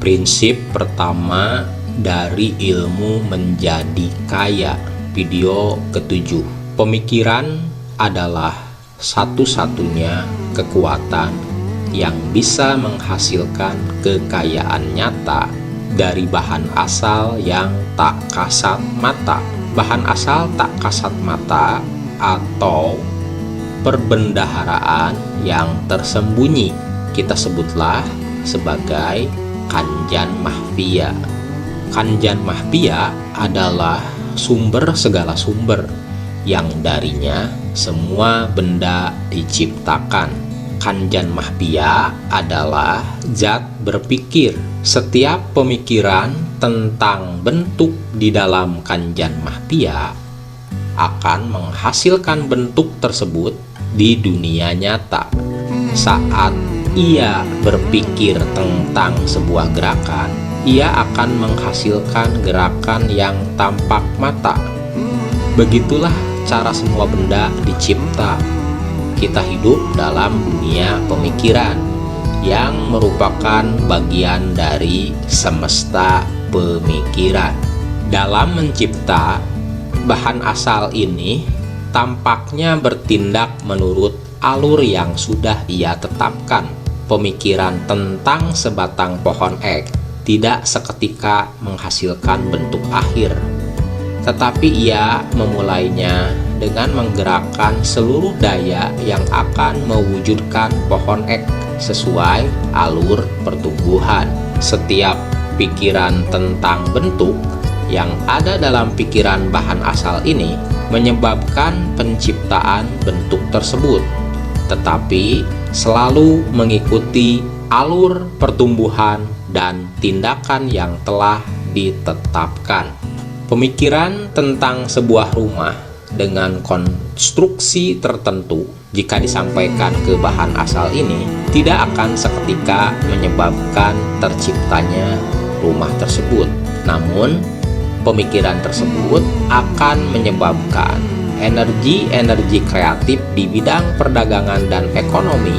Prinsip pertama dari ilmu menjadi kaya. Video ketujuh. Pemikiran adalah satu-satunya kekuatan yang bisa menghasilkan kekayaan nyata dari bahan asal yang tak kasat mata. Bahan asal tak kasat mata atau perbendaharaan yang tersembunyi kita sebutlah sebagai Kanjan Mahfia. Kanjan Mahfia adalah sumber segala sumber yang darinya semua benda diciptakan. Kanjan Mahfia adalah zat berpikir. Setiap pemikiran tentang bentuk di dalam Kanjan Mahfia akan menghasilkan bentuk tersebut di dunia nyata. Saat ia berpikir tentang sebuah gerakan, ia akan menghasilkan gerakan yang tampak mata. Begitulah cara semua benda dicipta. Kita hidup dalam dunia pemikiran yang merupakan bagian dari semesta pemikiran. Dalam mencipta, bahan asal ini tampaknya bertindak menurut alur yang sudah ia tetapkan. Pemikiran tentang sebatang pohon ek tidak seketika menghasilkan bentuk akhir, tetapi ia memulainya dengan menggerakkan seluruh daya yang akan mewujudkan pohon ek sesuai alur pertumbuhan. Setiap pikiran tentang bentuk yang ada dalam pikiran bahan asal ini menyebabkan penciptaan bentuk tersebut, tetapi selalu mengikuti alur pertumbuhan dan tindakan yang telah ditetapkan. Pemikiran tentang sebuah rumah dengan konstruksi tertentu, jika disampaikan ke bahan asal ini, tidak akan seketika menyebabkan terciptanya rumah tersebut. Namun, pemikiran tersebut akan menyebabkan energi-energi kreatif di bidang perdagangan dan ekonomi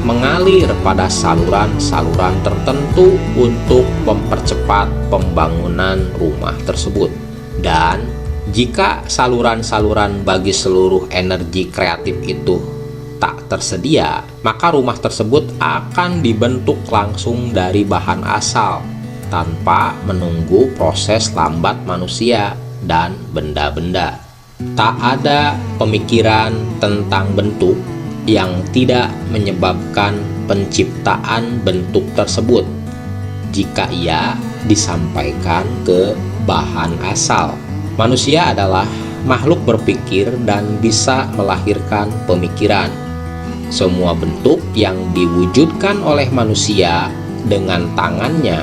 mengalir pada saluran-saluran tertentu untuk mempercepat pembangunan rumah tersebut. Dan jika saluran-saluran bagi seluruh energi kreatif itu tak tersedia, maka rumah tersebut akan dibentuk langsung dari bahan asal tanpa menunggu proses lambat manusia dan benda-benda. Tak ada pemikiran tentang bentuk yang tidak menyebabkan penciptaan bentuk tersebut jika ia disampaikan ke bahan asal. Manusia adalah makhluk berpikir dan bisa melahirkan pemikiran. Semua bentuk yang diwujudkan oleh manusia dengan tangannya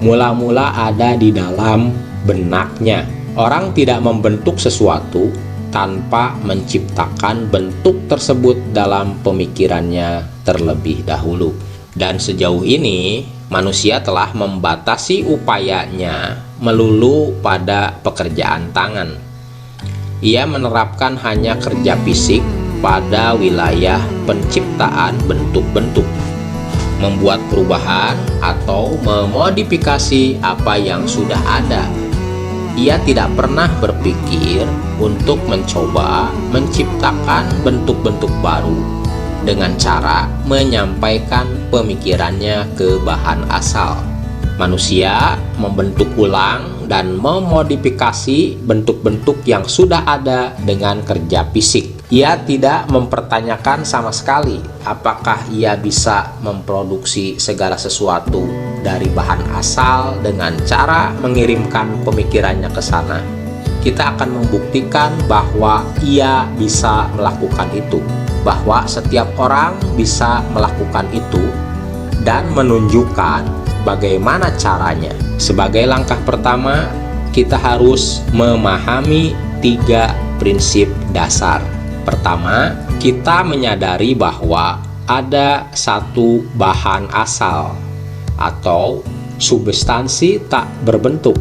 mula-mula ada di dalam benaknya. Orang tidak membentuk sesuatu tanpa menciptakan bentuk tersebut dalam pemikirannya terlebih dahulu. Dan sejauh ini, manusia telah membatasi upayanya melulu pada pekerjaan tangan. Ia menerapkan hanya kerja fisik pada wilayah penciptaan bentuk-bentuk, membuat perubahan atau memodifikasi apa yang sudah ada. Ia tidak pernah berpikir untuk mencoba menciptakan bentuk-bentuk baru dengan cara menyampaikan pemikirannya ke bahan asal. Manusia membentuk ulang dan memodifikasi bentuk-bentuk yang sudah ada dengan kerja fisik. Ia tidak mempertanyakan sama sekali apakah ia bisa memproduksi segala sesuatu dari bahan asal dengan cara mengirimkan pemikirannya ke sana. Kita akan membuktikan bahwa ia bisa melakukan itu, bahwa setiap orang bisa melakukan itu, dan menunjukkan bagaimana caranya. Sebagai langkah pertama, kita harus memahami 3 prinsip dasar. Pertama, kita menyadari bahwa ada satu bahan asal atau substansi tak berbentuk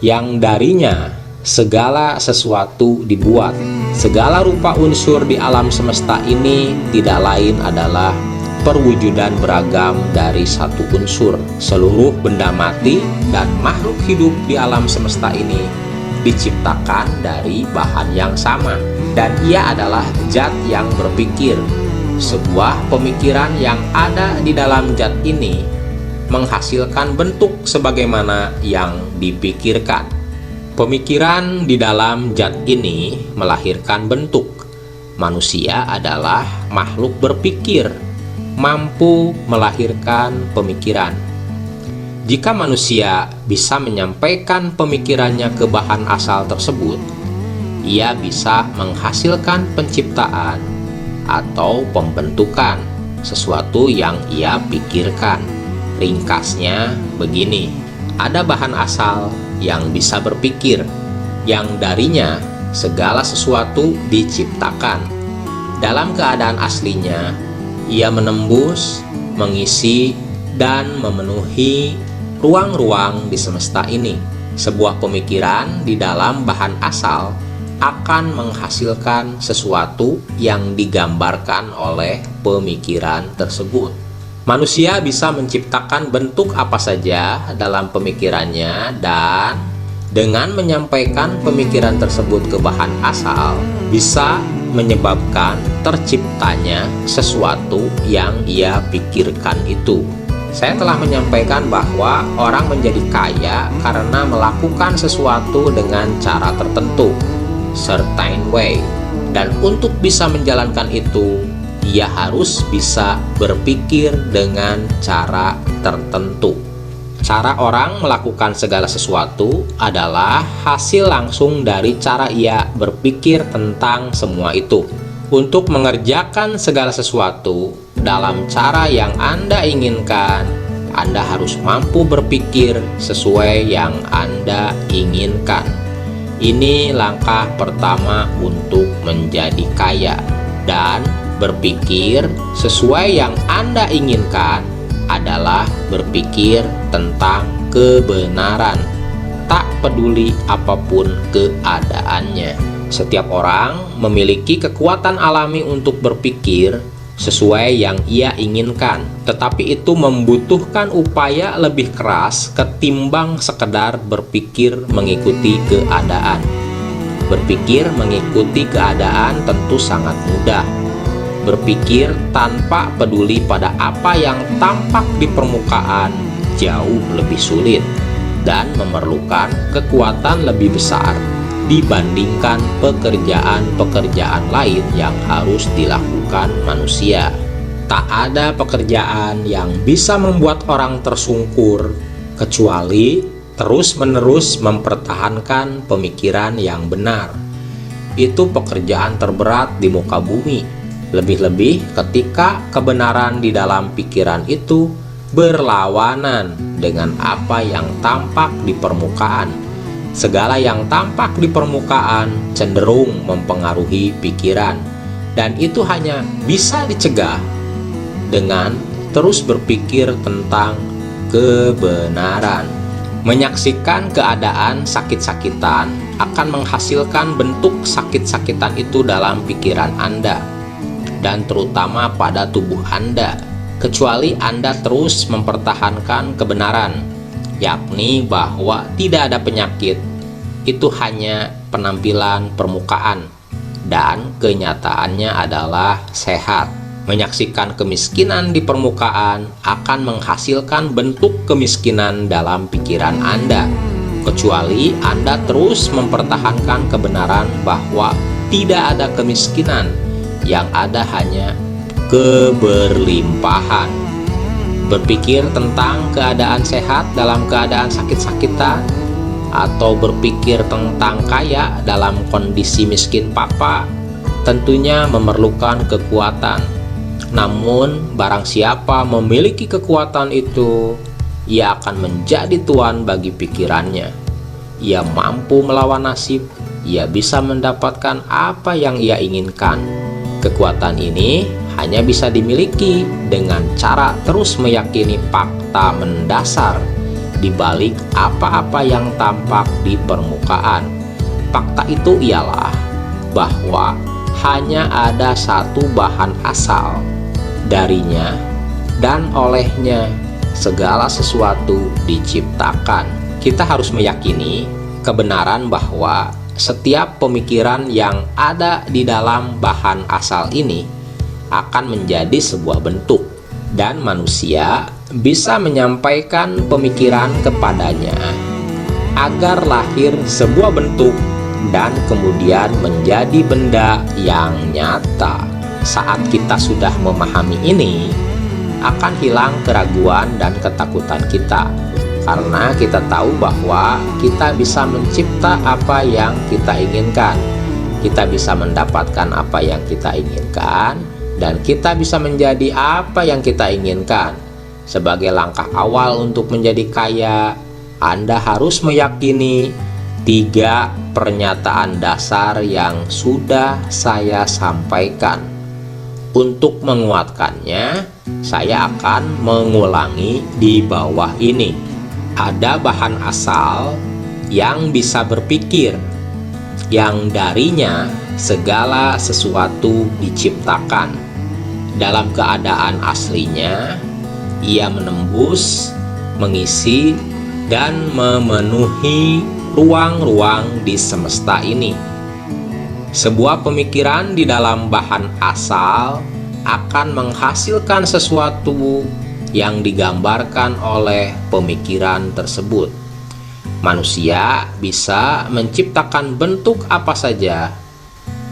yang darinya segala sesuatu dibuat. Segala rupa unsur di alam semesta ini tidak lain adalah perwujudan beragam dari satu unsur. Seluruh benda mati dan makhluk hidup di alam semesta ini diciptakan dari bahan yang sama, dan ia adalah zat yang berpikir. Sebuah pemikiran yang ada di dalam zat ini menghasilkan bentuk sebagaimana yang dipikirkan. Pemikiran di dalam zat ini melahirkan bentuk. Manusia adalah makhluk berpikir, mampu melahirkan pemikiran. Jika manusia bisa menyampaikan pemikirannya ke bahan asal tersebut, ia bisa menghasilkan penciptaan atau pembentukan sesuatu yang ia pikirkan. Ringkasnya begini, ada bahan asal yang bisa berpikir, yang darinya segala sesuatu diciptakan. Dalam keadaan aslinya, ia menembus, mengisi, dan memenuhi ruang-ruang di semesta ini. Sebuah pemikiran di dalam bahan asal akan menghasilkan sesuatu yang digambarkan oleh pemikiran tersebut. Manusia bisa menciptakan bentuk apa saja dalam pemikirannya, dan dengan menyampaikan pemikiran tersebut ke bahan asal bisa menyebabkan terciptanya sesuatu yang ia pikirkan itu. Saya telah menyampaikan bahwa orang menjadi kaya karena melakukan sesuatu dengan cara tertentu, certain way, dan untuk bisa menjalankan itu, ia harus bisa berpikir dengan cara tertentu. Cara orang melakukan segala sesuatu adalah hasil langsung dari cara ia berpikir tentang semua itu. Untuk mengerjakan segala sesuatu dalam cara yang Anda inginkan, Anda harus mampu berpikir sesuai yang Anda inginkan. Ini langkah pertama untuk menjadi kaya. Dan berpikir sesuai yang Anda inginkan adalah berpikir tentang kebenaran, tak peduli apapun keadaannya. Setiap orang memiliki kekuatan alami untuk berpikir sesuai yang ia inginkan, tetapi itu membutuhkan upaya lebih keras ketimbang sekedar berpikir mengikuti keadaan. Berpikir mengikuti keadaan tentu sangat mudah. Berpikir tanpa peduli pada apa yang tampak di permukaan jauh lebih sulit dan memerlukan kekuatan lebih besar dibandingkan pekerjaan-pekerjaan lain yang harus dilakukan manusia. Tak ada pekerjaan yang bisa membuat orang tersungkur kecuali terus-menerus mempertahankan pemikiran yang benar. Itu pekerjaan terberat di muka bumi, lebih-lebih ketika kebenaran di dalam pikiran itu berlawanan dengan apa yang tampak di permukaan. Segala yang tampak di permukaan cenderung mempengaruhi pikiran, dan itu hanya bisa dicegah dengan terus berpikir tentang kebenaran. Menyaksikan keadaan sakit-sakitan akan menghasilkan bentuk sakit-sakitan itu dalam pikiran Anda, dan terutama pada tubuh Anda, kecuali Anda terus mempertahankan kebenaran, yakni bahwa tidak ada penyakit. Itu hanya penampilan permukaan dan kenyataannya adalah sehat. Menyaksikan kemiskinan di permukaan akan menghasilkan bentuk kemiskinan dalam pikiran Anda, kecuali Anda terus mempertahankan kebenaran bahwa tidak ada kemiskinan, yang ada hanya keberlimpahan. Berpikir tentang keadaan sehat dalam keadaan sakit-sakitan, atau berpikir tentang kaya dalam kondisi miskin papa, tentunya memerlukan kekuatan. Namun barang siapa memiliki kekuatan itu, ia akan menjadi tuan bagi pikirannya. Ia mampu melawan nasib, ia bisa mendapatkan apa yang ia inginkan. Kekuatan ini hanya bisa dimiliki dengan cara terus meyakini fakta mendasar di balik apa-apa yang tampak di permukaan. Fakta itu ialah bahwa hanya ada satu bahan asal. Darinya dan olehnya segala sesuatu diciptakan. Kita harus meyakini kebenaran bahwa setiap pemikiran yang ada di dalam bahan asal ini akan menjadi sebuah bentuk, dan manusia bisa menyampaikan pemikiran kepadanya agar lahir sebuah bentuk dan kemudian menjadi benda yang nyata. Saat kita sudah memahami ini, akan hilang keraguan dan ketakutan kita, karena kita tahu bahwa kita bisa mencipta apa yang kita inginkan, kita bisa mendapatkan apa yang kita inginkan, dan kita bisa menjadi apa yang kita inginkan. Sebagai langkah awal untuk menjadi kaya, Anda harus meyakini 3 pernyataan dasar yang sudah saya sampaikan. Untuk menguatkannya, saya akan mengulangi di bawah ini. Ada bahan asal yang bisa berpikir, yang darinya segala sesuatu diciptakan. Dalam keadaan aslinya, ia menembus, mengisi, dan memenuhi ruang-ruang di semesta ini. Sebuah pemikiran di dalam bahan asal akan menghasilkan sesuatu yang digambarkan oleh pemikiran tersebut. Manusia bisa menciptakan bentuk apa saja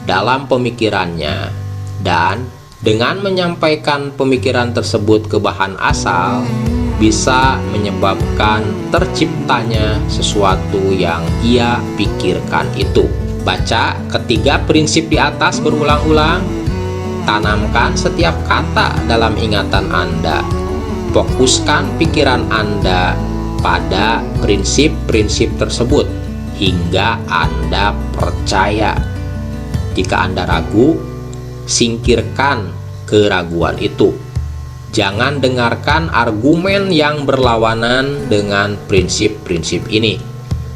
dalam pemikirannya, dan dengan menyampaikan pemikiran tersebut ke bahan asal bisa menyebabkan terciptanya sesuatu yang ia pikirkan itu. Baca ketiga prinsip di atas berulang-ulang. Tanamkan setiap kata dalam ingatan Anda. Fokuskan pikiran Anda pada prinsip-prinsip tersebut hingga Anda percaya. Jika Anda ragu, singkirkan keraguan itu. Jangan dengarkan argumen yang berlawanan dengan prinsip-prinsip ini.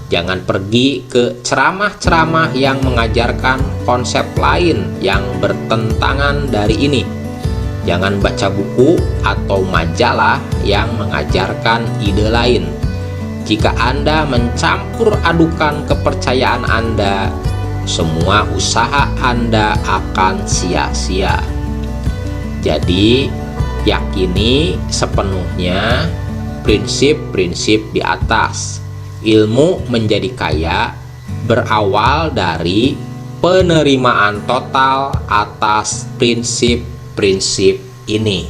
Jangan pergi ke ceramah-ceramah yang mengajarkan konsep lain yang bertentangan dari ini. Jangan baca buku atau majalah yang mengajarkan ide lain. Jika Anda mencampur adukan kepercayaan Anda, semua usaha Anda akan sia-sia. Jadi, yakini sepenuhnya prinsip-prinsip di atas. Ilmu menjadi kaya berawal dari penerimaan total atas prinsip-prinsip ini.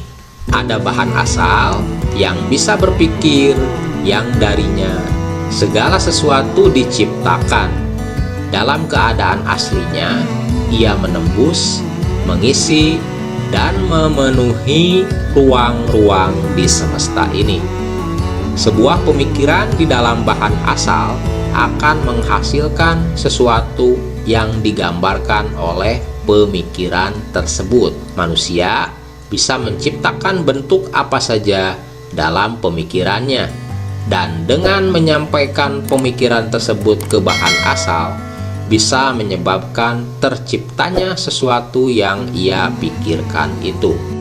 Ada bahan asal yang bisa berpikir, yang darinya segala sesuatu diciptakan. Dalam keadaan aslinya, ia menembus, mengisi, dan memenuhi ruang-ruang di semesta ini. Sebuah pemikiran di dalam bahan asal akan menghasilkan sesuatu yang digambarkan oleh pemikiran tersebut. Manusia bisa menciptakan bentuk apa saja dalam pemikirannya, dan dengan menyampaikan pemikiran tersebut ke bahan asal bisa menyebabkan terciptanya sesuatu yang ia pikirkan itu.